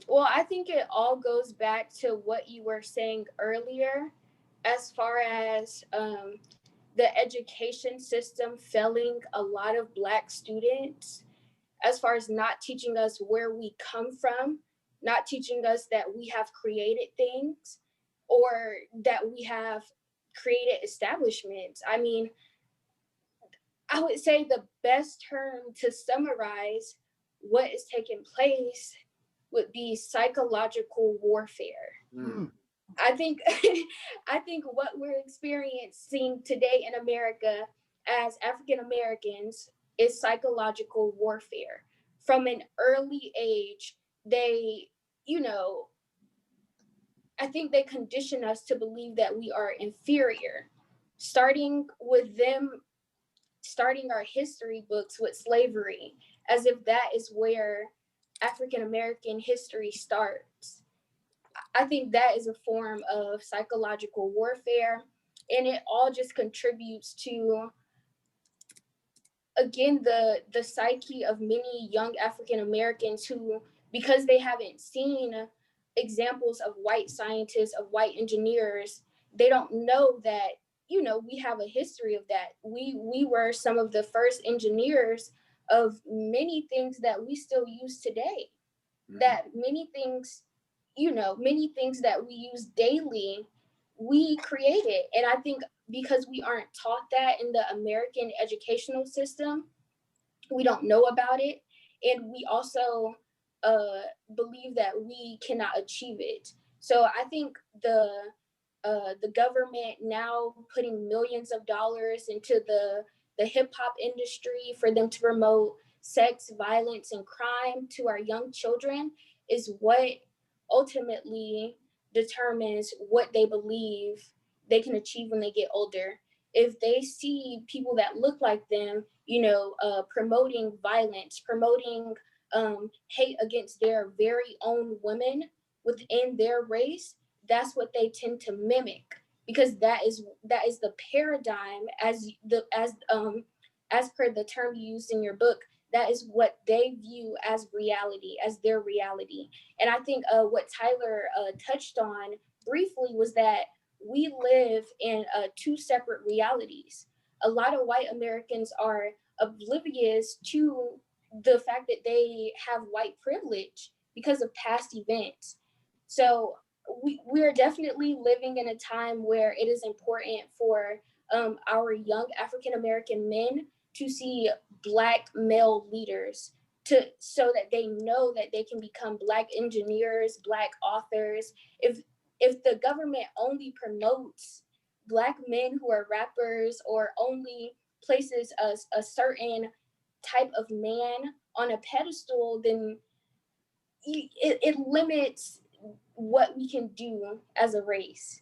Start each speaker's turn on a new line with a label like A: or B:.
A: Well, I think it all goes back to what you were saying earlier, as far as the education system failing a lot of Black students, as far as not teaching us where we come from, not teaching us that we have created things or that we have created establishments. I mean, I would say the best term to summarize what is taking place would be psychological warfare.
B: Mm.
A: I think I think what we're experiencing today in America as African Americans is psychological warfare. From an early age, they, you know, I think they condition us to believe that we are inferior. Starting with them starting our history books with slavery, as if that is where African American history starts. I think that is a form of psychological warfare, and it all just contributes to, again, the psyche of many young African Americans who, because they haven't seen examples of white scientists, of white engineers, they don't know that, we have a history of that. We were some of the first engineers of many things that we still use today. That many things that we use daily, we created. And I think because we aren't taught that in the American educational system, we don't know about it. And we also believe that we cannot achieve it. So I think the government now putting millions of dollars into the hip hop industry for them to promote sex, violence, and crime to our young children is what ultimately determines what they believe they can achieve when they get older. If they see people that look like them, promoting violence, promoting hate against their very own women within their race, that's what they tend to mimic, because that is the paradigm, as per the term you used in your book. That is what they view as reality, as their reality. And I think what Tyler touched on briefly was that we live in two separate realities. A lot of white Americans are oblivious to the fact that they have white privilege because of past events. So we're definitely living in a time where it is important for our young African American men to see Black male leaders, to so that they know that they can become Black engineers, Black authors. If the government only promotes Black men who are rappers, or only places a certain type of man on a pedestal, then it limits what we can do as a race.